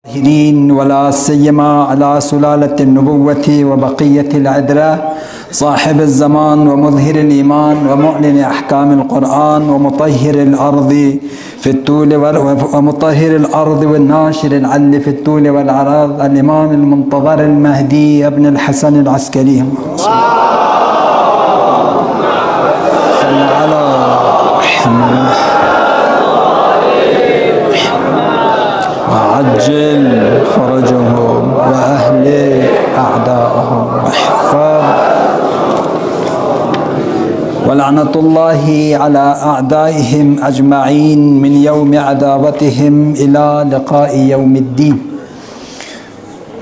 ولا سيما على سلالة النبوة وبقية العدرة صاحب الزمان ومظهر الإيمان ومعلن أحكام القرآن ومطهر الأرض في الطول ومطهر الأرض والناشر العل في الطول والعرض الإمام المنتظر المهدي ابن الحسن العسكري صلى على محمد وعجل فرجهم وأهلك أعداءهم واحفظ ولعنة الله على أعدائهم أجمعين من يوم عداوتهم إلى لقاء يوم الدين.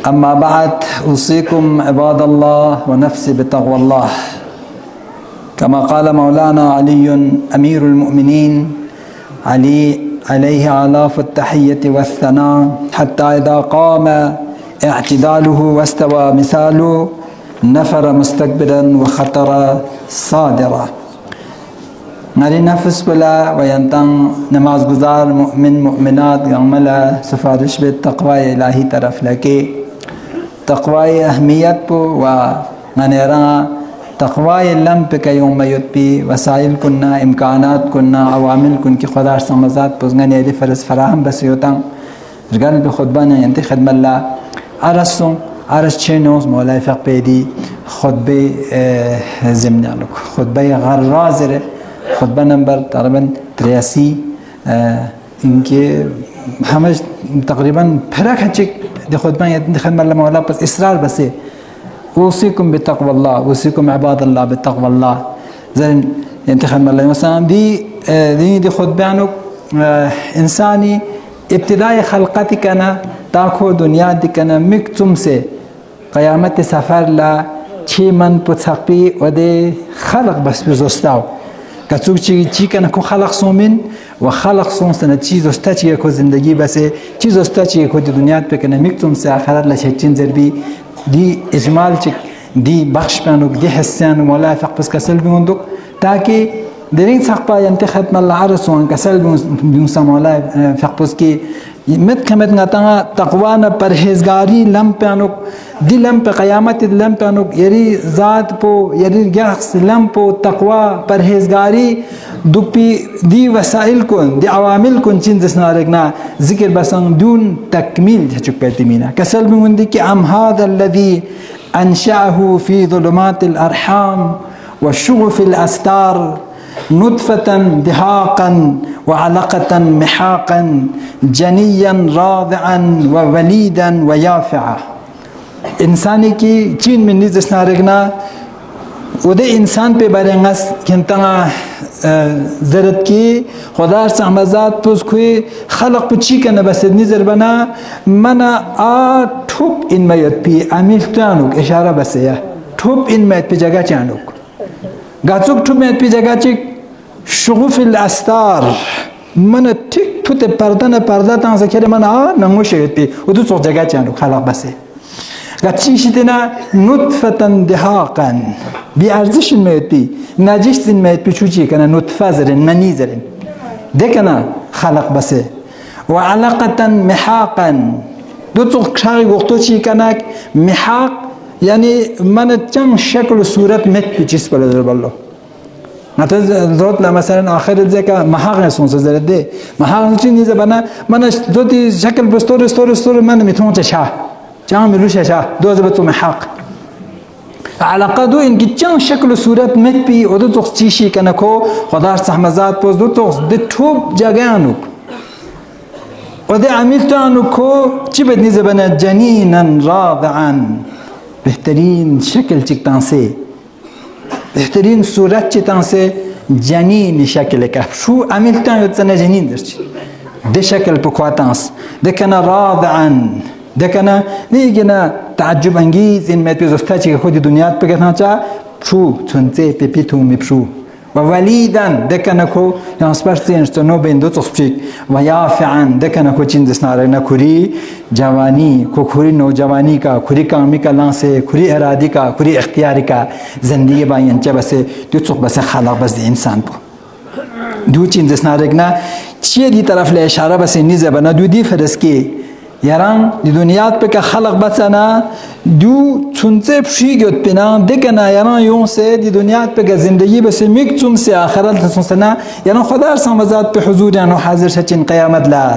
أما بعد، أوصيكم عباد الله ونفسي بتقوى الله، كما قال مولانا علي أمير المؤمنين عليه آلاف التحية والثناء: حتى إذا قام اعتداله واستوى مثاله نفر مستكبرا وخطر صادرا. ناری نفس بلا وینتن نماز گزار مؤمن مؤمنات یعمل سفارش به تقوی الهی طرف لکی تقوی اهمیت پو و ننیرا تقوی لم پک یوم یدبی وسائل کننا امکانات کننا عوامل کن کی خدا سمزات پوزگن یلی فرز فراهم بسیوتن رجال به خطبان ینتی خدمت الله عرس چینوز مولای فقه بیدی خطبه زمنانک خطبه غرازره خطبه نمبر تقریبا 83 اینکه همش تقریبا پرک هچک دی خطبه ینتی خدمت الله مولا پس اصرار بسه اوصيكم بتقوى الله، اوصيكم عباد الله بتقوى الله. زين ينتخب الله مثلا دي خطبه عنك انساني ابتداء خلقتك انا تاكو دنیا دکنا مکتم سے قیامت سفر لا چی من پتسقی و ده خلق بس بزستاو کچوک چی کنه کو خلق سومن و خلق سون سنه چی زستا چی کو زندگی بس چی زستا چی کو دنیا پکنه مکتم سے آخرت لا چین زربی دی اجمال چک دی بخش پانوک دی حسیان مولا فق پس کسل بیوندوک تاکہ درین سقپا ینتخب مال عرس وان کسل بیونسا مولا فق پس کی مت کمت نتا تقوانا پرهیزگاری لم پانوک دی لم په قیامت لم پانوک یری ذات پو یری گاخس لم پو تقوا پرهیزگاری دوپی دی وسائل کن دی عوامل کن چین دسنا رگنا ذکر بسان دون تکمیل چک پیتمینا کسل بیوندی کی ام هذا الذي انشأه في ظلمات الارحام وشغف الاستار نطفة دهاقا وعلقة محاقا جنيا راضعا ووليدا ويافعا. انسانی کی چین من نیز اسنارگنا و ده انسان پہ برنگس کنتا زرد کی خدا سعمزات پوز کوئی خلق پچی کنه بس نیزر بنا منا توب این میت پی امیل تانوک اشاره بسیه توب این میت پی جگه چانوک گاتوک توب میت پی جگه چی شغوف الاستار من تک توت پرده تان سکر من نموشه پی و دو سوق جگه چانوک خلق بسیه گچی شدنا نطفة دهاقا بی ارزش میت پی نجیش میت پی چوچی کنه نطفه زرن منی زرن دکنا خلق بسه و علقة محاقا دو تو شاقی گفتو چی کنک محاق یعنی من چند شکل و صورت مت پی چیز بلا در بالله مثلا ضرورت مثلا آخر ذکر محاق نسون زرد ده محاق چی نیزه بنا من دو تی شکل بستور من میتونم چشاه جام ملوش شاه دوز بتو محاق علاقه دو اینکه چند شکل و صورت مت پی و دو تخص چیشی کنه کو خدا سحمزات پوز دو تخص ده توب جگانوک و ده عمیل تانو کو چی بد نیزه بنا جنینا راضعا بهترین شکل چکتان سے بهترین صورت چکتان سے جنین شکل که شو عمیل تان یوتسنه جنین درچی ده شکل پکواتانس ده کنه راضعا دکنا نیگنا تعجب انگیز این میت پیزسته چی که خودی دنیا بگذارن چه شو چونچه پیپیتو میپشو و ولیدن دکنا کو یانسپرسینش تو نو بین دو تصفیق و یافعن دکنا کو چین دسناره نکوری جوانی کو کوری نوجوانی کا کوری کامی کا لانسه کوری ارادی کا کوری اختیاری کا زندگی با ینچه بسه دو تصف بسه خلق بس انسان کو دو چین دسناره نه چیه دی طرف له اشاره بس نیزه بنا دو دی فرس کی یاران دی دنیات پک خلق بسنا دو چونچه پشیگت پنان دکنا یاران یون سے دی دنیات پک زندگی بس میک چون سے آخرت سنسنا یاران خدا سمزات په حضور یانو حاضر شچن قیامت لا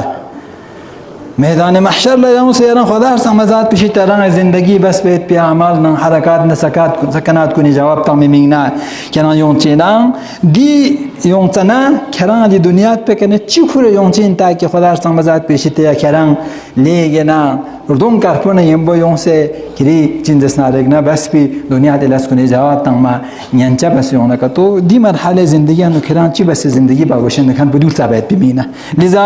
میدان محشر لا یون سے یاران خدا سمزات پشی تران زندگی بس بیت پی اعمال نن حرکات نه سکنات کنی جواب تام مینا یاران یون چینا دی یون تنا کران دی دنیات پک نه چی خور یون چین تا که خدا سمزات پشی تا کران لیگنا ردون کارپونه یم با یون سے کری چیندس نارگنا بس پی دنیا دلس کنی جواب تام ما نینچا بس یون کا تو دی مرحله زندگی انو کران چی بس زندگی با وشن کان بدول ثابت بمینا لذا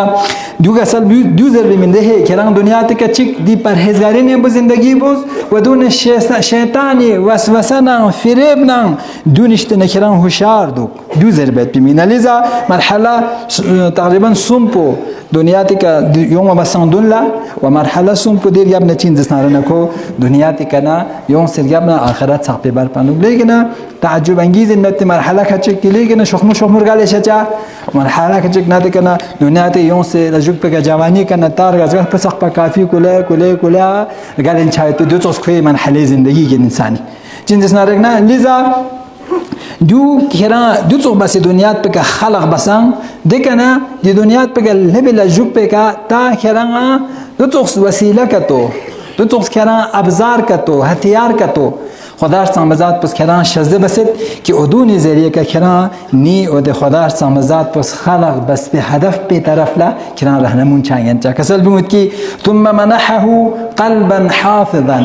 دو اصل دو ضرب من ده کران دنیا تک چیک دی پرهیزگاری نه به زندگی بوز و دون شیطانی وسوسه نه فریب نه دونشت نکران هوشیار دو ضربت بمینا لذا مرحله تقریبا سومپو دنیا تک یوم بسندون لا و مرحله سومپو دیر یاب نچین دسنارنه کو دنیا تک نه یوم سرگاب نه آخرت ساقی بر پانو لیکن تعجب انگیز نت مرحله کچک لیکن شخمر گاله شچا مرحله کچک نه تک نه دنیا ته یوم سے رجوک په جوانی کنه تار غزغ په سخ په کافی کوله گالن چای تو دو څوس کوي مرحله زندگی کې انساني چین دسنارنه لذا دو کرا دو څو بس دنیات په خلق بسان دکنه دی دنیات په لبل جوب په تا کرا دو څو وسیله کتو دو څو کرا ابزار کتو هتیار کتو خدا سامزات پس کرا شزده بسید که ادونی ذریعه که کرا نی و ده خدا سامزات پس خلق بس به هدف به طرف لا کرا رهنمون چاین چا کسل بمود کی ثم منحه قلبا حافظا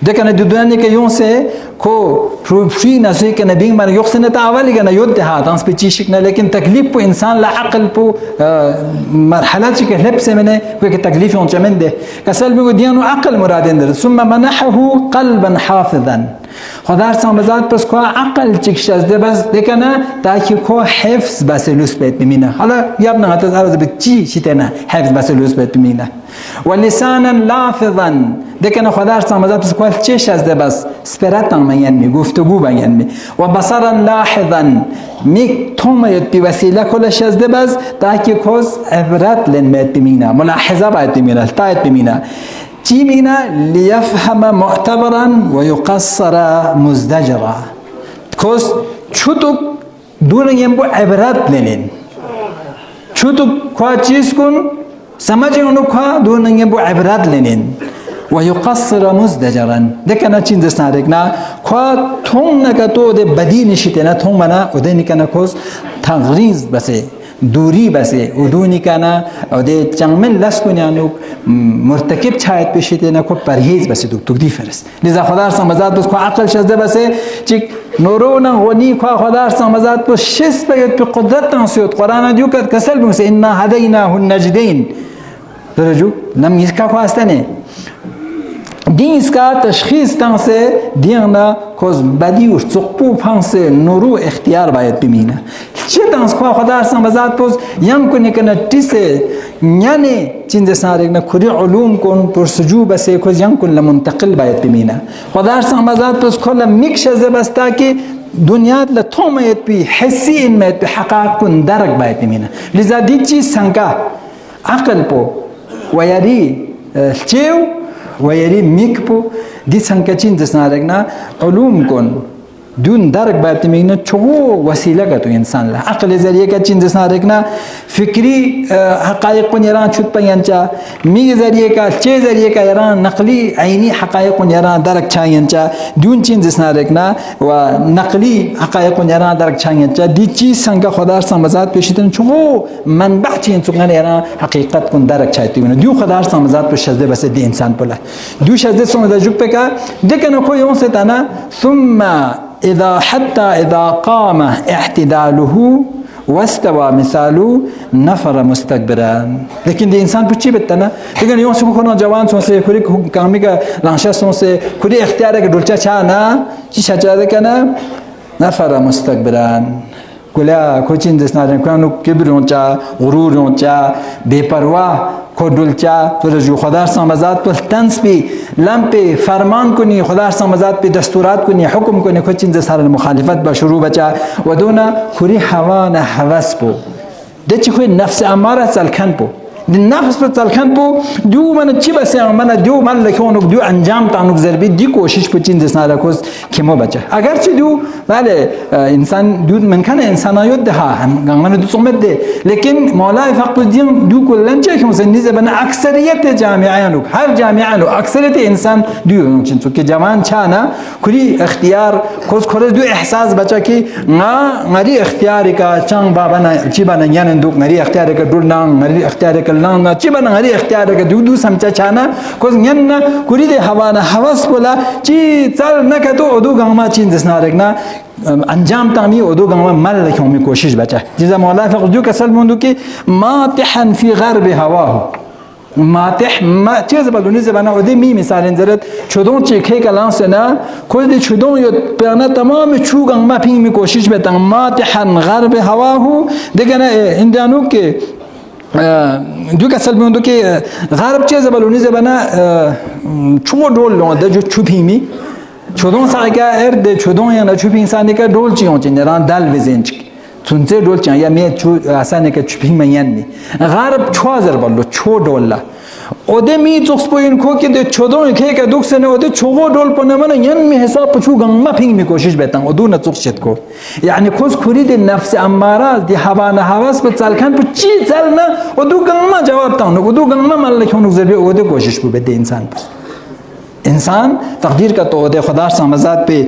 دکنه دو دنیا که یون سے کو پروفی نسوی که نبی من یخسنه تا اولی که نیود ده هاتانس پی چیشک نه لیکن تکلیف پو انسان لا عقل پو مرحلات چی که لبس منه کوئی که تکلیف اون چمن ده کسل بگو دیانو عقل مرادین در ثم منحه قلبا حافظا خدا سامزاد پس کو عقل چکش از ده بس دکنه تاکی کو حفظ بس لوس بیت بمینه حالا یابنا هتاز عرض بک چی تنه حفظ بس لوس بیت بمینه و لسانا لافظا دکنه خدا سامزاد پس کو چش از ده بس سپرت بیان می گفتگو بیان می و بصرا لاحظا می تومید بی وسیله کلش از ده بس تاکی کوز عبرت لن بیت بمینه ملاحظه بیت بمینه تایت بمینه چی مینا لیفهم معتبرا و یقصر مزدجرا کس چوتو دونیم بو عبرت لنین چوتو کوا چیز کن سمجھ اونو کوا دونیم بو عبرت لنین و یقصر مزدجرا دکنه چین دست نارکنا کوا تون نکتو ده بدی نشیته نه تون منا و ده نکنه کس تغریز بسه دوری بسه و دونی کنه و ده چنگمن لس کنیانو مرتکب چایت بشیده نه کو پرهیز بسه تو دی فرست لذا خدا سامزاد بس کو عقل شده بسه چیک نورون غنی کو خدا سامزاد بس شس بیت به قدرت تنسیت قرآن دیو کد کسل بس انا هدیناه النجدین درجو نم اسکا کو استنه دین اسکا تشخیص تنسه دینا کوز بدی و سقپو پنسه نورو اختیار باید بمینه چه تنس کو خدا سامزاد بس یم کنی کنه تیسه یعنی چیز سارگ نه کلی علوم کن پرسجو بسه کوز یم کن لمنتقل باید بمینه خدا سامزاد بس کل میکش از بس تاکی دنیا لطومیت بی حسی این میت بی حقاق کن درک باید بمینه لذا دی چیز سنگا عقل پو و یاری چیو و یاری میک پو دی سنگا چیز سارگ نه علوم کن دون درک باید میگن چه وسیله که تو انسان له عقل ذریعه که چیز سارگ نه فکری حقایق کو نیران شد پینچا می ذریعه که چه ذریعه که ایران نقلی عینی حقایق کو نیران درک چاینچا دون چیز سارگ نه و نقلی حقایق کو نیران درک چاینچا دی چیز سنگ خدا سامزاد پیشیدن چه منبع چین سوگن ایران حقیقت کن درک چایتی ونه دو خدا سامزاد پیش شده بس دی انسان پله دو شده سوم دجوب پکا دکن کو یون ستانا ثم إذا قام اعتداله واستوى مثاله نفر مستكبرا لكن دي انسان بچی بتنا لیکن یوں سے کو جوان سو سے کوئی کامی کا لانشا سو سے کوئی اختیار ہے دلچا چانا چی چا دے کنا نفر مستكبرا کلا کوچین دسنا کنو کبرونچا غرورونچا بے پروا کو دلچا تو جو خدا سامزاد پر تنس بھی لمپے فرمان کنی خدا سامزاد پہ دستورات کنی حکم کنی کوچین دسار مخالفت با شروع بچا ودونا کوری هوا نه هوس پو دچ کوئی نفس اماره سلکن پو دی نفس پر تلکن پو دو من چی بسه من دو من لکونک دو انجام تانوک ضربی دی کوشش پو چین دسنا رکوز که مو بچه اگرچه دو بله انسان دو ممکن انسانیت ده هم من دو صمت ده لیکن مولای فقط دو کلن چه که مثلا نیزه بنا اکثریت جامعانوک هر جامعانو اکثریت انسان دو چون که جوان چانا کلی اختیار کوز کورز دو احساس بچه که غری اختیاری کا چنگ بابا چی بنا یان دوک غری اختیاری کا دول نان غری اختیاری کا لان چی بنا غری اختیاری کا دو سمچا چانا کوز ین کلی ده هوا نه هواس بولا چی چل نکتو دو گما چین دسنا رگنا انجام تامی ودو گما مل لکومی کوشش بچه جزا مولا فقط دو کسل موندو که ماطحا فی غرب هواه ماتح ما چیز بدونی زبانه ودی می مثال انزرت چودون چیکه کلان سنا کوز دی چودون یو پیانه تمام چوگان ما پینگ می کوشش بتن ماتحا غرب هواه دیگه نه اندانو که دو کسل موندو که غرب چیز بدونی زبانه چو دول لون ده جو پیمی چودون ساگه ارد چودون یا نه چوب انسانی که دول چیون چندران دل وزنچ تونسه دول چان یا می چو اسانه که چوب میانی غرب چوازر بالو چو دولا اوده می چوکس پوین کو که ده چودون که دوکسنه اوده چوغو دول پونه من ین می حساب پچو گم پینگ می کوشش بتن اودو نه چوکس چت کو یعنی کوز کورید نفس اماره دی هوا نه حواس به چالکن پچ چی چلنا اودو گم جواب تان اودو گم ملکون زربی اوده کوشش بو بده انسان انسان تقدیر کا تو دے خدا سمزات پہ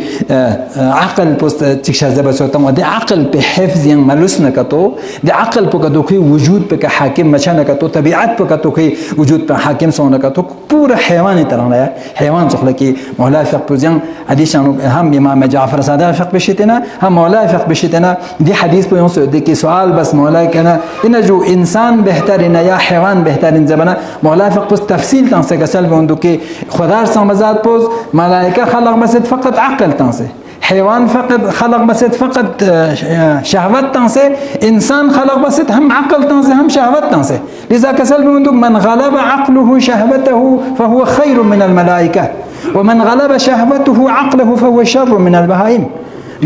عقل پست چکشا زبسوتا و دے عقل پہ حفظ ین ملوس نہ کتو دے عقل پہ کدو کوئی وجود پہ حاکم مچا نہ کتو طبیعت پہ کتو کوئی وجود پہ حاکم سو نہ کتو پورا حیوان طرح ہے حیوان سخلا کی مولا فقہ پوزن حدیث ہم امام جعفر صادق فقہ بشتنا ہم مولا فقہ بشتنا دی حدیث پہ یوں دے کہ سوال بس مولا کنا ان جو انسان بہترین یا حیوان بہترین زبانہ مولا فقہ پس تفصیل تن سے گسل بوندو کہ خدا مزاد پوز ملائکه خلق بسید فقط عقل تنسه حیوان فقط خلق بسید فقط شهوت تنسه انسان خلق بسید هم عقل تنسه هم شهوت تنسه لذا کسل بمندوک من غلب عقله شهوته فهو خير من الملائکه ومن غلب شهوته عقله فهو شر من البهائم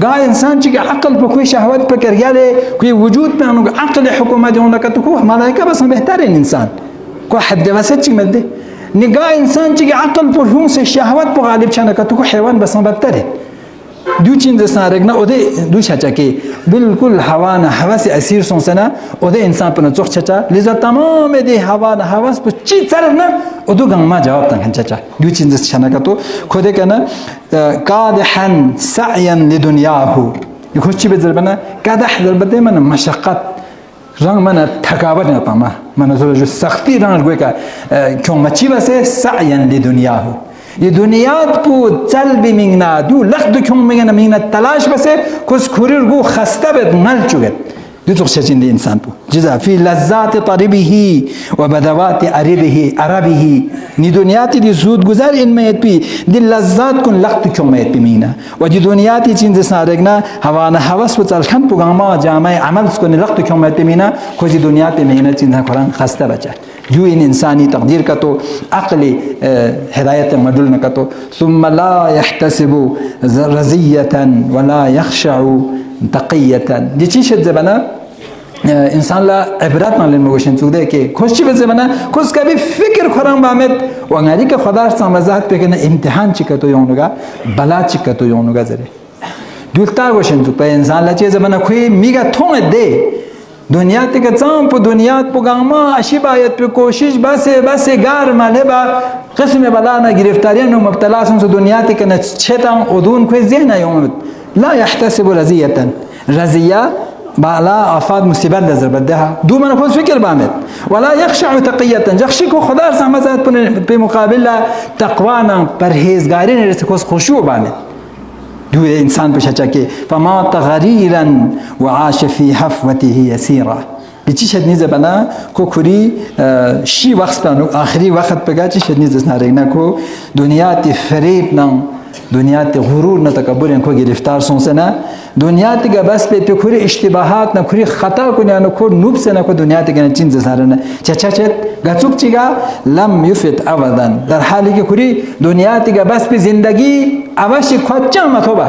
گاه انسان چی عقل پا کوئی شهوت پا کریاله کوئی وجود پا انو عقل حکومت اون لکتو کو ملائکه بس بهترین انسان کو حد وسط چی مده نگاه انسان چی عقل پر هم سے شهوت پر غالب چنه که تو حیوان بسان بدتره دو چیز دستان رگنا اوده دو چچا که بالکل هوا نه حواس اسیر سون سنا اوده انسان پر نزخ چچا لذا تمام دی هوا نه حواس پر چی طرف نه اودو گنگ ما جواب تن چچا دو چیز دست چنه که تو خوده کنه قادحا سعیا لدنیاه یکوش چی بذربنه قادح ذربده من مشقت رنگ من تکابر نتا من زور سختی رنگ گوی که کیوں مچی بسه سعیا لدنیاه یہ دنیات پو چل بی مینگنا دو لخت کیوں مینگنا تلاش بسه کس کوریر گو خسته بد مل چوگد دو تو شچین دی انسان پو جزا فی لذات طربه و بدوات عربه نی دنیاتی دی زود گذر ان میت پی دی لذات کن لخت کیوں میت پی مینگنا و دی دنیاتی چین دسنا رگنا هوانا حوس و چلکن پو گاما جامع عمل کن لخت کیوں میت پی مینگنا کسی دنیات پی مینگنا چین دن قرآن خسته بچه جو ان انسانی تقدیر کا تو عقل ہدایت مدل نہ تو ثم لا يحتسب رزیة ولا يخشع تقیة دی چیز زبانہ انسان لا عبرت مال المگوشن سوده که خوشی به زمانه کس کبھی فکر خورم بامد و انگاری که خدا سامزات بکنه امتحان چکتو یونگا بلا چکتو یونگا زره دولتار گوشن تو پا انسان لا چیز زمانه کوئی میگا تونگ ده دنیا تک چام پو دنیا پو گاما اشی باید پہ کوشش بس گار ماله با قسم بلا نہ گرفتاریاں نو مبتلا سن دنیا تک نہ چھتاں اودون کوئی ذہن یوم لا يحتسب رزیة رزیہ بالا آفات مصیبت نظر بدها دو من خود فکر بامد ولا يخشع تقیة جخشی کو خدا سمزات پہ مقابل تقوانا پرہیزگاری نے رسے کو خشوع بامد دو انسان پہ شچا کہ فمات غریرا وعاش فی حفوته یسیرا بیچی شد نیزه بنا کو کری شی وقت پانو آخری وقت پگا چی شد نیزه سنارگنا کو دنیات فریب نم دنیات غرور نہ تکبر ان کو گرفتار سون سے نہ دنیات کا بس پہ کھری اشتباہات نہ کھری خطا کو نہ کو نوب سے نہ کو دنیات کے چین سے سارے نہ چچا چت گچوک چیگا لم یفت ابدا در حالی کہ کھری دنیات کا بس پہ زندگی اواش کھچا متوبہ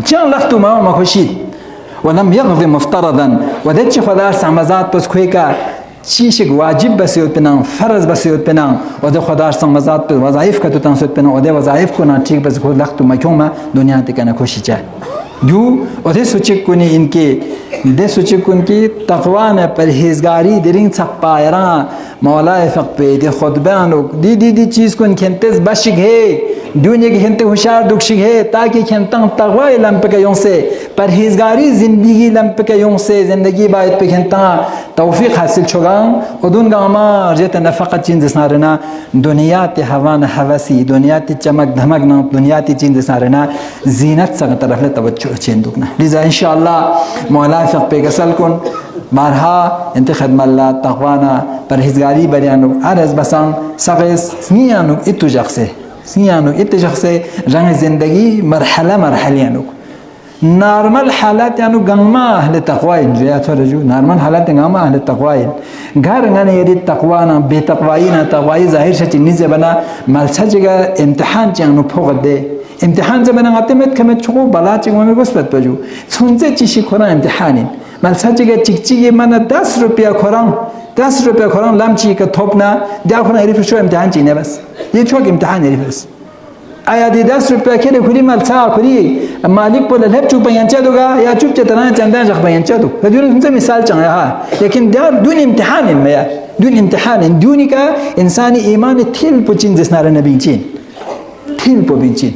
چان لختو ما خوشید ولم يغض مفترضا ودتش خدا سمزات بس کوئی کا چیشک واجب بسیوت پنان فرض بسیوت پنان و ده خداش سان مزاد پر وظایف کتو تان سوت پنان و ده وظایف کو نا ٹھیک بس خود لختو مکوما دنیا تے کنا کوشش چا دو و ده سوچک کنی ان کے ده سوچک کن کی تقوا نے پرہیزگاری درین سق پایران مولا فق پہ ده خطبانو دی چیز کن کھنتز بشک ہے دنیا کی کھنتے ہوشیار دکشک ہے تاکہ کھنتاں تقوا لمپ کے یوں سے پرہیزگاری زندگی لمپ کے یوں سے زندگی باید پہ کھنتاں توفیق حاصل چوگان ودون گاما جت نفقت چیز سارنا دنیا تے ہوان حوسی دنیا تے چمک دھمک نہ دنیا تے چیز سارنا زینت سے طرف توجہ چیندوکنا لذا انشاءاللہ مولا فق پہ گسل کن بارها انت خدمت الله تقوانا پرهیزگاری بیانو عرض بسان سقیس سنیانو اتو جخصه رنگ زندگی مرحله نارمل حالات یعنی گنما اهل تقوایل جیات رجو نارمل حالات گنما اهل تقوایل غیر غنی یری تقوانا بی تقواینا تقوای ظاهر شتی نیز بنا ملسجگا امتحان چانو فوق ده امتحان زبنا قتمت کمت چقو بلا چقو میگوسبت بجو چونزه چیشی کنه امتحانین ملسجگا چیکچیگی من 10 روپیا کوران 10 روپیا کوران لمچی که توپنا دیا کنه حریف شو امتحان چینه بس یه چوک امتحان حریف بس آیا دی 10 روپیا که کلی ملسا کلی مالک بوله لب چوب پینچه دوگا یا چوب چتران چندان جخ پینچه دو فدیون انت مثال چنگه ها لیکن دار دون امتحان میا دون امتحان دونی که انسانی ایمان تیل پوچین زسنار نبینچین تیل پو بینچین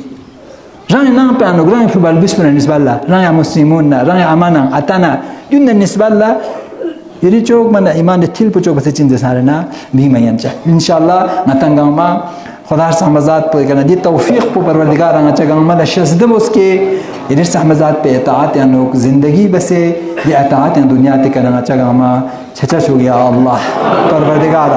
رای نام پیانو رای فبال بسمنا نسبت الله رای مسلمون رای امانا اتنا دون نسبت الله یری چوک من ایمان تیل پو چوک بس چین زسنار نا بیمینچه انشالله نتنگام خدا سمزات پہ کرنا دی توفیق پہ پروردگار آنا چاہا مالا شزدب اس کے یہ سمزات پہ اطاعت یعنی زندگی بسے دی اطاعت یعنی دنیا تے کرنا چاہا ما چھچا شو گیا اللہ پروردگار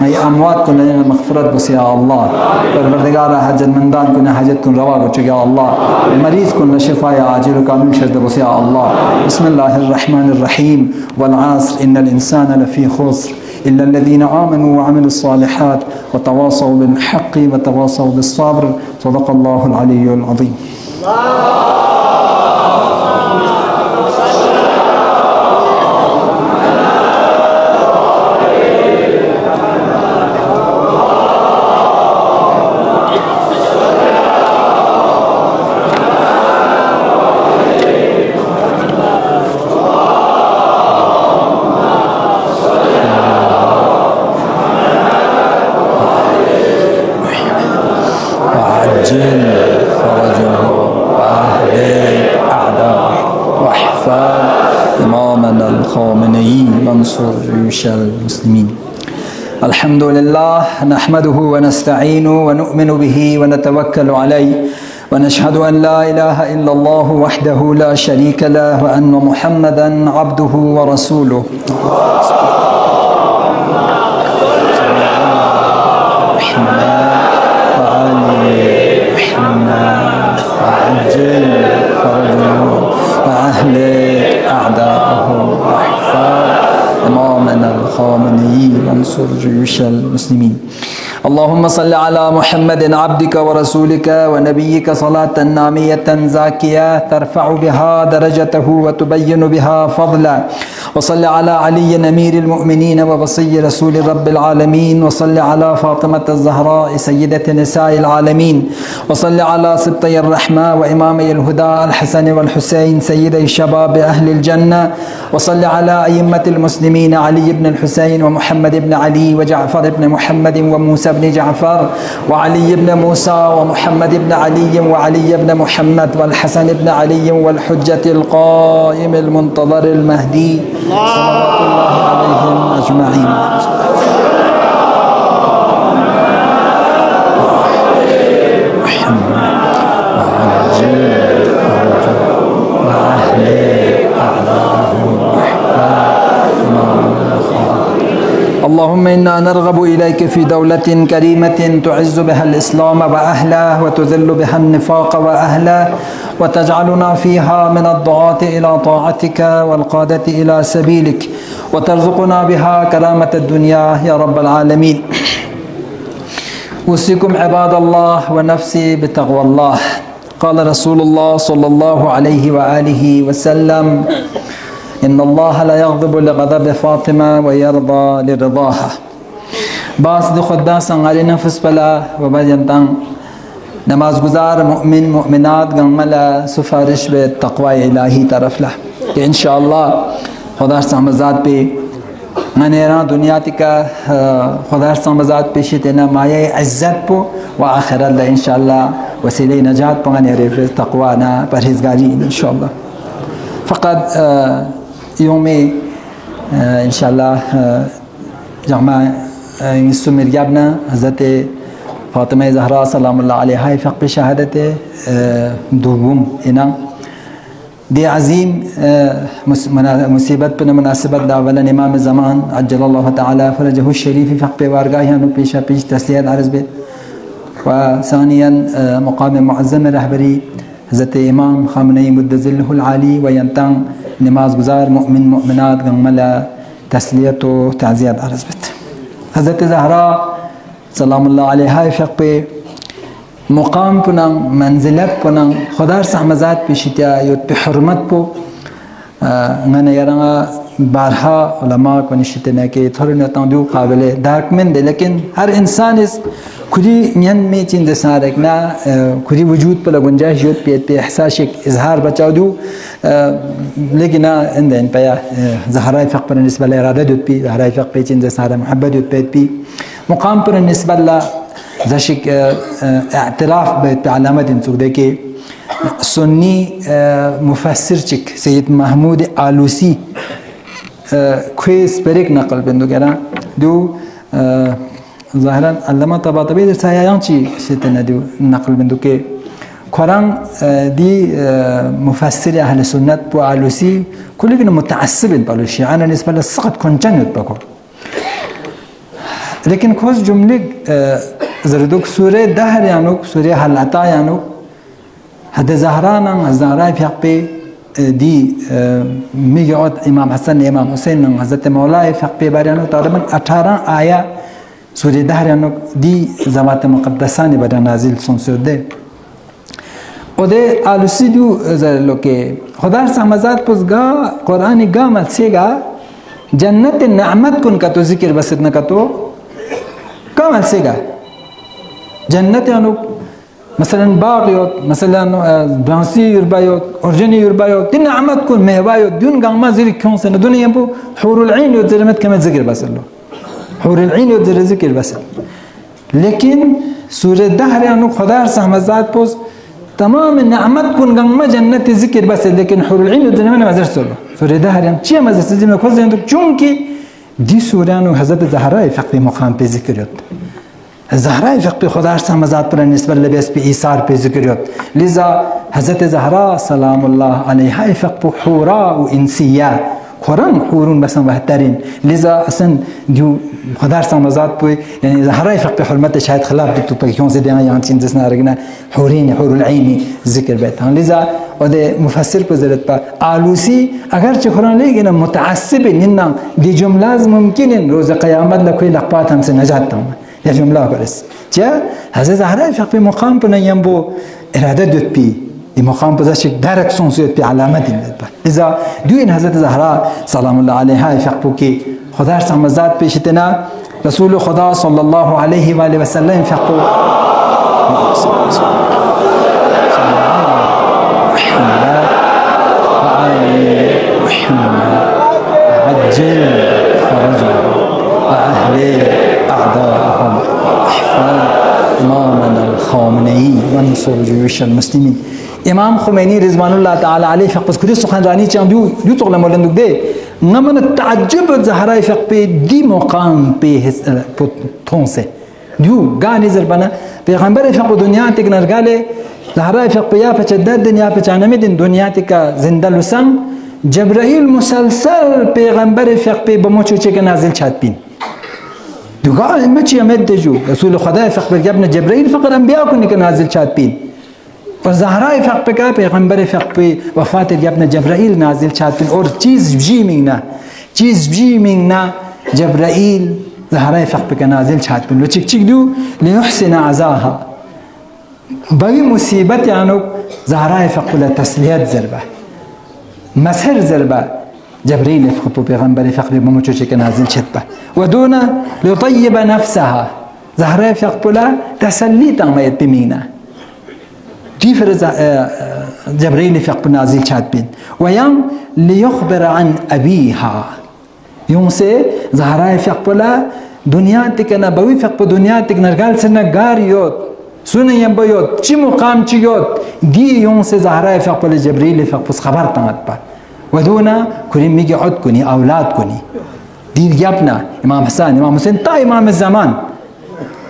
یہ اموات کو نہ مغفرت بس یا اللہ پروردگار حاجت مندان کو نہ حاجت کن روا کو چاہا اللہ مریض کو نہ شفا عاجل و کامل شزدب بس یا اللہ بسم اللہ الرحمن الرحیم والعصر ان الانسان لفی خسر إلا الذين آمنوا وعملوا الصالحات وتواصوا بالحق وتواصوا بالصبر صدق الله العلي العظيم جيوش المسلمين الحمد لله نحمده ونستعينه ونؤمن به ونتوكل عليه ونشهد أن لا إله إلا الله وحده لا شريك له وأن محمدا عبده ورسوله وعجل فرجهم وأهلك أعداءهم واحفظ إمامنا الخامنئي وانصر جيوش المسلمين اللهم صل على محمد عبدك ورسولك ونبيك صلاة نامية زاكية ترفع بها درجته وتبين بها فضلا وصل على علي أمير المؤمنين ووصي رسول رب العالمين وصل على فاطمة الزهراء سيدة نساء العالمين وصل على سبطي الرحمة وإمامي الهدى الحسن والحسين سيدي شباب أهل الجنة وصل على أئمة المسلمين علي بن الحسين ومحمد بن علي وجعفر بن محمد وموسى بن جعفر وعلي بن موسى ومحمد بن علي وعلي بن محمد والحسن بن علي والحجة القائم المنتظر المهدي صلوات الله عليهم أجمعين اللهم إنا نرغب إليك في دولة كريمة تعز بها الإسلام وأهله وتذل بها النفاق وأهله وتجعلنا فيها من الدعاة إلى طاعتك والقادة إلى سبيلك وترزقنا بها كرامة الدنيا يا رب العالمين أوصيكم عباد الله ونفسي بتقوى الله قال رسول الله صلى الله عليه وآله وسلم इन्नल्लाह ला यग़ज़िबु लिग़ज़बि फ़ातिमा व यरज़ा लिरज़ाहा। बास दो खुदा संगारी नफ्स पला व बजंतंग नमाज गुजार मुमिन मुमिनात गंगमला सुफारिश बे तक़वा इलाही तरफ ला कि इंशाअल्लाह खुदा समज़ात पे मनेरा दुनिया तिका खुदा समज़ात पे शितना माया इज्जत पो व आखिरत ला इंशाअल्लाह वसीले नजात पगने रे तक़वा ना परहेज़गारी इंशाअल्लाह। फ़क़त योम इंशाअल्लाह जमा सुमिरयाबना हज़रत फ़ातिमा ज़हरा सलामुल्लाह अलैहा फ़क़ पे शहादत दोम इना दे अज़ीम मुसीबत पर मुनासिबत दावलन इमाम ज़मान अज्जलल्लाहु तआला फ़रजहु शरीफ फ़क़ पे वारगाह पेशा पेश तस्लीयत अर्ज़ बे व सानियन मुक़ाम मुअज़्ज़म रहबरी हज़रत इमाम ख़ामनई मुद्दज़िल्लहुल आली व यंतंग नमाज गुजार मुमिन मुमिनात गंगमला तस्लीयत व ताज़ियत अर्ज़ बे। हज़रत ज़हरा सलामुल्लाह अलैहा फ़क़ पे मुक़ाम पुनंग मंजिलत पुनंग खुदा सहमज़ात पेशिता युत पे हरमत पो मैंने यरंगा बारहा उलमा को निश्चित के थोड़े नतां दो काबिल दाकमंद लेकिन हर इंसान इस खुदी नियन में चिंद सारक ना खुदी वजूद पर गुंजाइश युत पे एहसास इजहार बचाओ दो लेकिन इन पया ज़हरा फ़क़ पर निस्बत इरादा युत पे ज़हरा फ़क़ पे चिंद सारा मोहब्बत युत पे मुक़ाम पर निस्बत ला जशिक एतराफ़ पे अलामत इंसुक दे के सुन्नी मुफस्सिर चिक सैयद महमूद आलूसी ख्वेस पेरिक नकल बिंदु कह रहा दो ज़ाहिरन अल्लामा तबातबी सायांची सितने दो नकल बिंदु के खुरान दी मुफस्सिर अहल सुन्नत पो आलूसी कुल के मुतअस्सिब पालूसी आना निस्बत सख्त कंचन युत पको लेकिन खोज जुमले ज़रदुक सूरे दहर यानुक सूरे हलाता यानुक हद ज़हरा नंग ज़हरा फ़क़ पे दी मिगौत इमाम हसन इमाम हुसैन नंग हज़रत मौला फ़क़ पे बारियानुक तकरीबन 18 आया सूरे दहर यानुक दी ज़वात मुक़द्दसा ने बड़ा नाजिल सुनसुदे ओदे आलूसी दो ज़रलो के खुदा समज़ात पुज़गा कुरान गा मलसेगा जन्नत नेमत कुन का तो ज़िक्र बसत न का तो का मलसेगा जन्नत यानुक मसलन बाग योत मसलन ब्रांसी युरबायोत औरजनी युरबायोत तीन नेमत कुन महवायोत दुन गामा ज़िक्र क्यों से न दुनिया बो हुरुल ऐन योत ज़रमत कम ज़िक्र बसलो हुरुल ऐन योत ज़िक्र बसल लेकिन सूरह दहर यानुक खुदा समज़ात पुज़ तमाम नेमत कुन गामा जन्नत ज़िक्र बसल लेकिन हुरुल ऐन योत ज़रमत मज़र सलो सूरह दहर यान ची मज़र से जिम्मे खुद ज़िंदु चूँकि दी सूरह यानुक हज़रत ज़हरा फ़क़ मुक़ाम पे ज़िक्र योत ज़हरा फ़क़ पे खुदा समज़ात पर निस्बत लबेस पे ईसार पे ज़िक्र योत लिज़ा हज़रत ज़हरा सलामुल्लाह अलैहा फ़क़ पे हूरा व इंसिया खुरम हूरून बसम बेहतरीन लिज़ा असन जो खुदा समज़ात पे यानी ज़हरा फ़क़ पे हरमत शायद खिलाफ तो पे क्यों से देना यहाँ चीज़ जिसना रखना हूरीन हूरुल ऐनी ज़िक्र बैठा लिज़ा ओदे मुफस्सिर पे ज़रूरत पर आलूसी अगर चखुरान लेकिन मुतअस्सिब निन्ना दी जुमलाज़ मुमकिन रोज़ क़यामत ला कोई लक़ात हमसे नजात हम या जुमला करस क्या हज़रत ज़हरा फ़क़ पे मुक़ाम पर नहीं हम वो इरादा दुत पी दी मुक़ाम पर जैसे डायरेक्ट सुनसुत पे अलामत इन पर लिज़ा दो इन हज़रत ज़हरा सलामुल्लाह अलैहा फ़क़ के खुदा समज़ात पेश इतना रसूल खुदा सल्लल्लाहु अलैहि वसल्लम फ़क़ अज्जल फ़रजहु व अहले अअदाअहुम इमाम ख़ामनई वंसुर जुयूश मुस्लिमीन इमाम ख़ुमैनी रिज़वानुल्लाह ताला अलैहि फ़क़ खुद सुख़नरानी चांद दो तो लमलन दे नमन ताज्जुब ज़हरा फ़क़ पे दी मुक़ाम पे थों से दो गाने ज़रबना पैगंबर फ़क़ दुनिया तक नरगाले ज़हरा फ़क़ पे या पचदद दुनिया पे चानमे दिन दुनिया तक का जिंदा लुसंग जब्राइल मुसलसल पैगंबर फ़क़ पे बमोचोचे के नाजिल छातपिन दुगा मची अमद देजो रसूल खुदा फ़क़ पे जब न जब्राइल फ़क़र अंबिया को निक नाजिल छातपिन और ज़हरा फ़क़ पे का पैगंबर फ़क़ पे वफ़ात जब न जब्राइल नाजिल छातपिन और चीज़ जी मिंगना जब्राइल ज़हरा फ़क़ पे का नाजिल छातपिन लो चिक चिक दो लियुहसिन अज़ाहा बगी मुसीबत यानो ज़हरा फ़क़ ला तस्लियत ज़रबा मसहर ज़रबा جبريل فقط پیغمبر فقط بموچو چه نازل شد و دون لطيب نفسها زهره فقط تسلی تامید بمینه جيفر جبريل فقط نازل شد بين ويوم ليخبر عن أبيها يوم سه زهره فقط دنیا تکنا بوی فقط دنیا تکنا قال سنة قاريوت سنة ينبيوت چی مقام چیوت دی يوم سه زهره فقط جبريل فقط خبر تامد با ودونا كوني ميجي عد كوني أولاد كوني دي جابنا إمام حسن إمام حسين تا إمام الزمان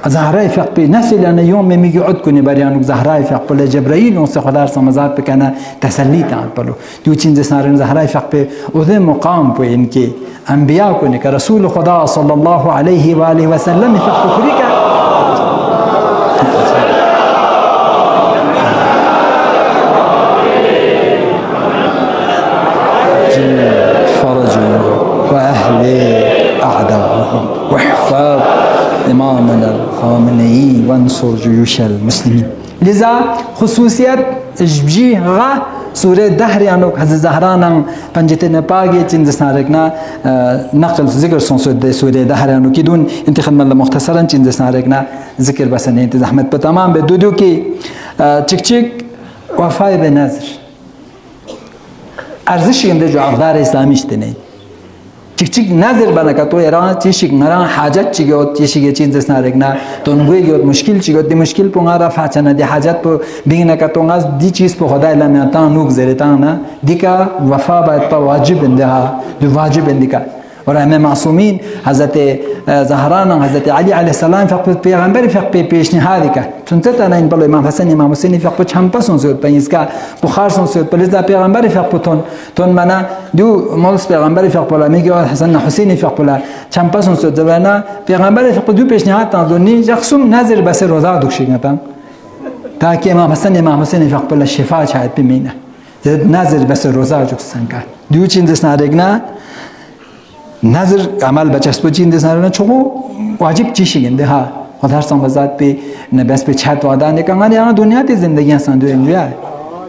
زهراء فقط نسل أنا يوم ميجي عد كوني بريانو زهراء فقط جبرائيل وسخدار سمازات بكنا تسليت عن بلو ديو تشين زسنارين زهراء فقط وذي مقام بينكي أنبياء كوني كرسول خدا صلى الله عليه وآله وسلم فقط كريكا أعداءهم واحفظ إمامنا الخامنئي وانصر جيوش المسلمين لذا خصوصيات جبجي غا سورة دهر يعني حضرت زهران پنجت نپاگی چند سنارکنا نقل ذکر سورة دهر يعني كدون انتخاب من مختصرا چند سنارکنا ذکر بس نه انت زحمت په تمام به دو کی چک چک وفای به نظر ارزش انده جو اقدار اسلامی شتنه چک چک نظر بنا که تو ایران چیشک نران حاجت چیگوت چیشی چیز سنارکنا تونگوی گوت مشکل چیگوت دی مشکل پونگا را فاچنا دی حاجت پو بینه که تونگاز دی چیز پو خدای لمیاتان نوک زیرتان نه دی که وفا باید پا واجب انده ها دو واجب انده که اور امام معصومین حضرت زهران حضرت علی علیه السلام فقط پیغمبر فقط پیشنهادی که چون تانا این بالای امام حسن امام حسین فقط چند پسون زود پنیز که بخار سون زود پلیز پیغمبر فقط تون منا دو مولس پیغمبر فقط میگه حسن حسین فقط چند پسون زود زبانا پیغمبر فقط دو پیشنهاد تازونی جخسوم نظر بس روزا دوشیگتن تا که امام حسن امام حسین فقط شفاعت شاید بمینه نظر بس روزا جوکسن که دو چیز نادگنا نظر عمل بچسب چین دسنارنا چوکو واجب چیشی گنده ها خدا سامزاد به نبض به چت وادا نکنگانی آن دنیا تی زندگی انسان دوی میاد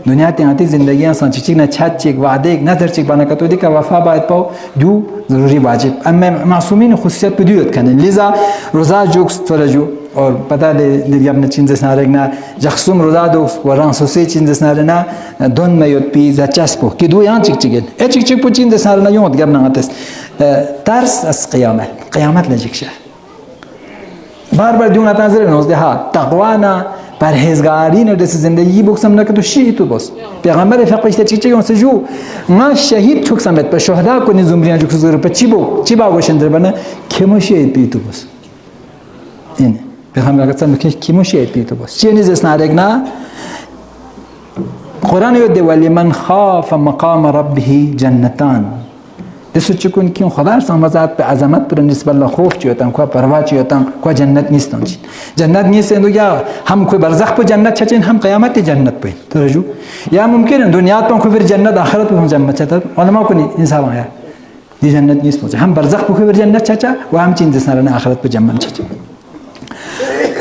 دنیا تی زندگی انسان چیچی نه چت چیک وعده یک نظر چیک بنا کتو دی که وفا باید پاو دو ضروری واجب اما معصومین خصوصیت بدیوت کنن لذا روزا جوکس ترجو اور پتا دی اپنے چین دسنارنا جخسوم روزا دو وران سوسی چین دسنارنا دون میوت پی زچسبو کی دو یان چیک چیگن ا چیک چیک پو چین دسنارنا یوت گب نغتس ترس از قیامت نزدیک بار بار دیون اتنا زیر نوزده ها تقوانا پرهیزگاری نه دست زندگی بکسم نکه تو شهید تو بس پیغمبر فقط اشته چی چیگم سجو ما شهید چوکسم بد پر شهدا کنی زمریان چوکس زور پر چی با گوشندر بنا کیمو شهید پی تو بس اینه پیغمبر گفتن که کیمو شهید پی تو بس چی نیز اسنادگنا قرآن یود ولی من خاف مقام ربه جنتان دست چکن که خدا سامزاد به عظمت پر نسبت الله خوف چیوتن کو پروا چیوتن کو جنت نیستن چی جنت نیستن دو یا هم کو برزخ په جنت چچین هم قیامت جنت پې توجه یا ممکن دنیا ته کو پر جنت آخرت په جنت چته علماء کو انسان آیا دی جنت نیست هم برزخ په پر جنت چچا و هم چین دسنه آخرت په جنت چچا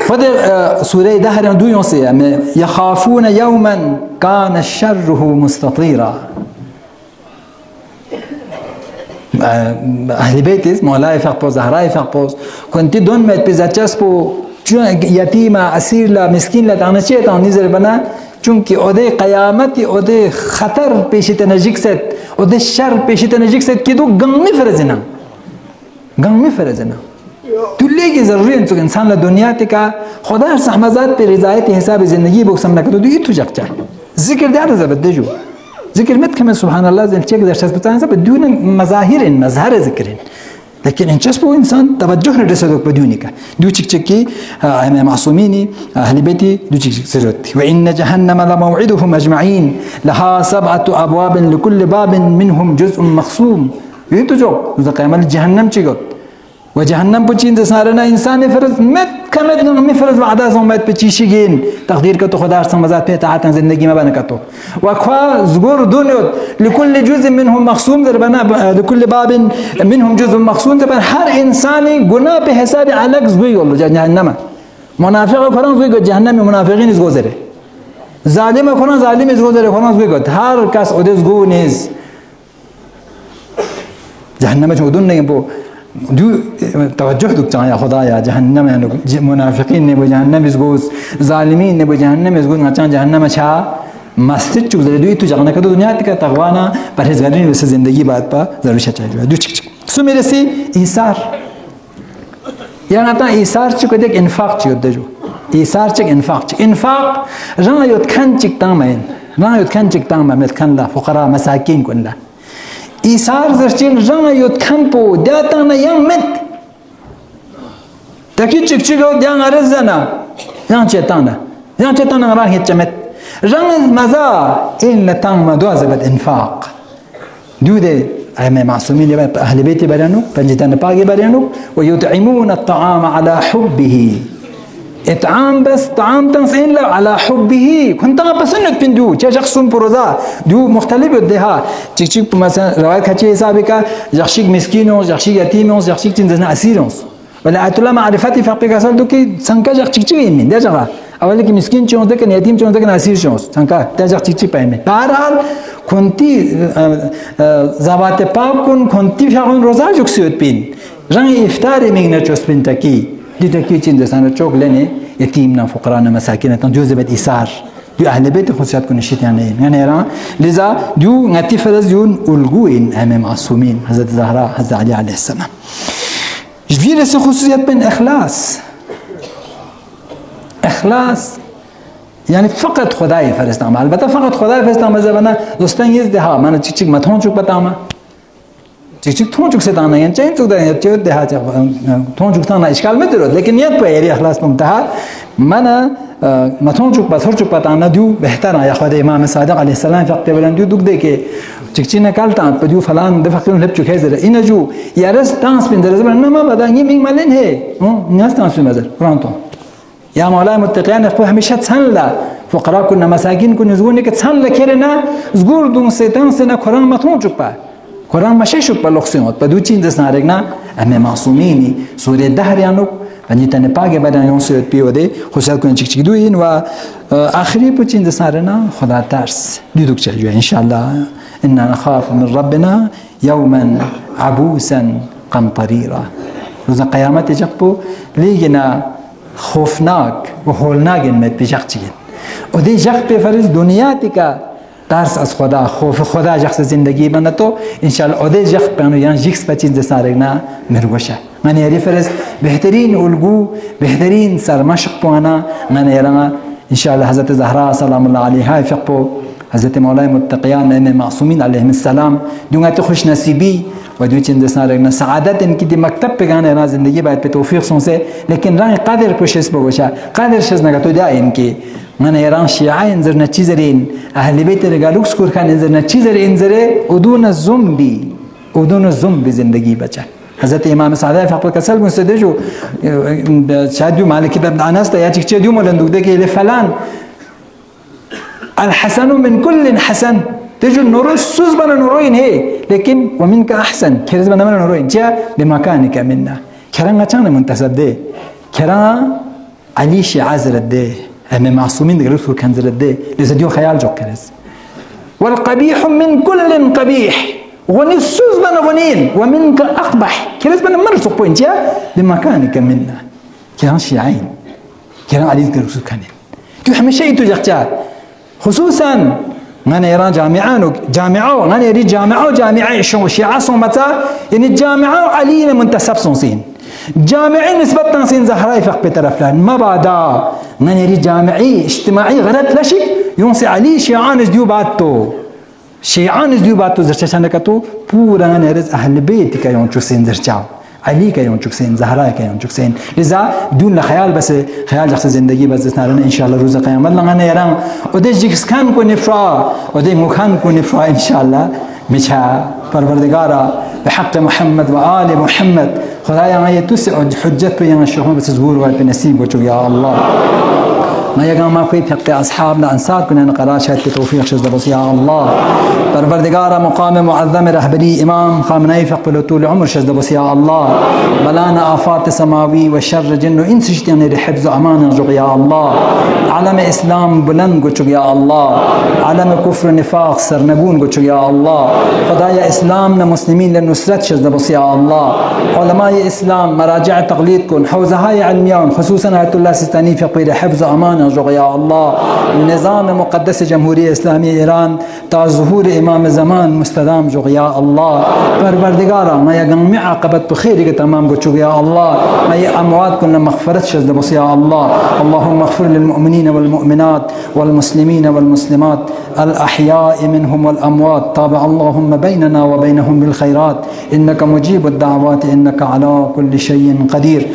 فدر سوره دهر دو یوسی یخافون یوما کان شره مستطیرا اهل بیت مولای فقط زهرای فقط کنتی دون مت پیزاچاس پو چون یتیم اسیر لا مسکین لا دانچه تا نظر بنا چون که اوده قیامت اوده خطر پیشت نزدیک ست اوده شر پیشت نزدیک ست که دو گم میفرزنا تو لیگی ضروری انسان انسان لا دنیا تکا خدا سحمزات پر رضایت حساب زندگی بکسم نکدو دو تو جق ذکر دار زبد دجو ذكر مت كمان سبحان الله زي الشيء ده شخص بتاعنا بدون مظاهر ذكرين لكن إن جسمه إنسان توجه لرسالة بدونك دو تشكي معصوميني أهل بيتي دو تشكي سرتي وإن جهنم لموعدهم أجمعين لها 7 أبواب لكل باب منهم جزء مقسوم ينتجو إذا قيام جهنم تشيقط وجهنم بچین دسارنا انسان فرض مت کمت نمی فرض وعده زومت بچیشگین تقدیر که تو خدا سمزات به اطاعت زندگی ما بنکتو و خوا زغور دونیت لكل جزء منهم مقسوم در بنا لكل باب منهم جزء مقسوم در هر انسانی گناه به حساب علق زوی الله جهنم منافق فران زوی جهنم منافقین از گذره ظالم فران ظالم از گذره فران زوی هر کس ادز گونیز جهنم جودون نہیں بو دو توجه دک چایا خدایا جهنم منافقین نے بو جهنم اس گوز ظالمین نے بو جهنم اس گوز نچا جهنم چھا مسجد چوک زدوی تو جانا کدو دنیا تک تقوانا پرهیزگاری واسه زندگی بعد پا ضرور چاہیے دو چک سو میرے سے ایثار یا نتا ایثار چکو دیک انفاق چیو دجو ایثار چک انفاق رنا یوت کن چک تامین رنا یوت کن چک تام مت کن لا فقراء مساکین کن لا ایثار زرچین رنا یوت کن پو داتا نا یم مت تکی چک چکو دیان ارزنا یان چتانا راه چمت رمز مزا إن لتام دوازبت إنفاق دودة أهم معصومين يبقى أهل بيتي بريانو بنجتان باقي بريانو ويطعمون الطعام على حبه إطعام بس طعام تنصين له على حبه كنت بس إنك بندو جا شخصون بروزا دو مختلف يدها تيجي مثلا رواية كتير سابقة جرشيك مسكينوس جرشيك يتيموس جرشيك تنزنا أسيرونس ولا أتلا معرفتي فقط كسر دوكي سانكا جرشيك تيجي من ده جرا أولك مسكين شون ذاك يتيم شون ذاك أسير شون سانكا ده جرشيك تيجي بيمه بهرحال كنتي زبادة باكون كنتي في عون روزا جوكسيوت بين راني إفطاري مينة جوس بين تكي دي تكي تين زسانة شوك لني يتيمنا فقرانا مساكين تنجوز بيت إسار دو أهل بيت خصوصيات كون الشيء يعني راه لذا دو نتي فرز دون ألقوين أمام معصومين حضرت زهراء حضرت علي عليه السلام جبير خصوصيات بين إخلاص يعني فقط خداي فرستام البته فقط خداي فرستام زبانه دوستان یزده ها من چیک متون چوک بتامه چیک تون چوک ستانه یعنی چه تو ده چه ده ها تون چوک تانا اشکال مدرد لیکن نیت په ایری اخلاص منتها من متون چوک بس هر چوک بتانه دیو بهتره یا خدای امام صادق علیه السلام فقط بلند دیو دوک ده که چیک نکالتا په دیو فلان د فقط لب چوک هزره اینه جو یارس تانس بین درز نه ما بدن یمین مالن هي ناس تانس مزر فرانتو يا مولاي متقيان اخو هميشه تسنلا فقراء كنا مساكين كنا زغون نك تسنلا كرنا زغور دون سيتان سنا قران متون چوبا قران مشه شوبا لوخسيمت بدو چين دس نارغنا ام معصوميني سوري دهر يانو بنيتن باگه بدن يون سيت بيوده خوشال كن چيك چيك دوين و اخري پو چين دس نارنا خدا ترس دودوك چجو ان شاء الله اننا نخاف من ربنا يوما عبوسا قمطريرا روز قيامت جقبو ليگنا خوفناک و هولناک مت پیشک چیه و دی جخ به فرض دنیا تیکا ترس از خدا خوف خدا جخ زندگی بنا تو ان شاء الله اودی جخ پنو یان جیکس پچیز دسارگنا مرگوشه من یاری فرض بهترین الگو بهترین سرمشق پوانا من یارا ان شاء الله حضرت زهرا سلام الله علیها فقو حضرت مولاي متقیان ائمه معصومین علیهم السلام دونگات خوش نصیبی و دو چند سنارگنا سعادت ان کی دی مکتب پگانے نا زندگی باید په توفیق سون سے لیکن رنگ قدر پوشس بوشا قدر شز نگاتو دا ان کی من ایران شیعه انظر نچیزرین اهل بیت رگالوکس کور خان انظر نچیزر انظر ودون الزومبی زندگی بچا حضرت امام سعد فقط کسل مستدجو شاید جو مالکی بن انس یا چیک دیو مولندوک دکی فلان الحسن من كل حسن تجو نور سوز بنا نورين هي لكن ومنك احسن كرز بنا من نورين جاء بمكانك منا كران كان منتسب ده كران علي شي عزر ده ام معصومين غير كان زر ده لزديو خيال جو كرز والقبيح من كل قبيح غني سوز بنا غنين ومنك اقبح كرز بنا مرسو بوين جاء بمكانك منا كران شي عين كران علي غير كان تو حمشي تو جختا خصوصا أنا إيران جامعة أنا يريد جامعة شو شيعة صومتا يعني الجامعة علينا منتسب صنصين جامعي نسبة تنصين زهراء فق بترفلان ما بعدا أنا يريد جامعي اجتماعي غلط لا شيء يونسي علي شيعان ازديو باتو زرشان كتو پورا أنا يريد أهل بيتي كيون چوسين زرشاو علي كيون چوكسين زهراء كيون چوكسين لذا دون خيال بس خيال جخص زندگي بس نارنا ان شاء الله روز قيامت لنا يران ودي جيكس كان كون نفرا ودي مكان كون نفرا ان شاء الله مشا پروردگارا بحق محمد وآل محمد خدايا ما يتوسع حجت بين الشيخ بس زغور وبنسيب وجو يا الله ما يقام ما في حق أصحابنا أنصار كنا نقراش هات توفيق شز بس يا الله پروردگار مقام معظم رهبری امام خامنه‌ای فقبل طول عمر شز بس يا الله بلانا آفات سماوي وشر جن وإنس شتيان لحفظ أمان رزق يا الله علم إسلام بلند قلت يا الله علم كفر نفاق سرنگون قلت يا الله خدايا إسلامنا مسلمين للنصرت شز بس يا الله علماء إسلام مراجع تقليد كن حوزة هاي علميان خصوصا آية الله سيستاني فقبل حفظ أمان رزق يا الله نظام مقدس جمهورية إسلامية إيران تا ظهور إمام زمان مستدام جو يا الله پروردگارا ما يجمع عقبت بخير تمام قلت يا الله ما أموات كنا مغفرت شز بس يا الله اللهم اغفر للمؤمنين والمؤمنات والمسلمين والمسلمات الأحياء منهم والأموات تابع اللهم بيننا وبينهم بالخيرات إنك مجيب الدعوات إنك على كل شيء قدير.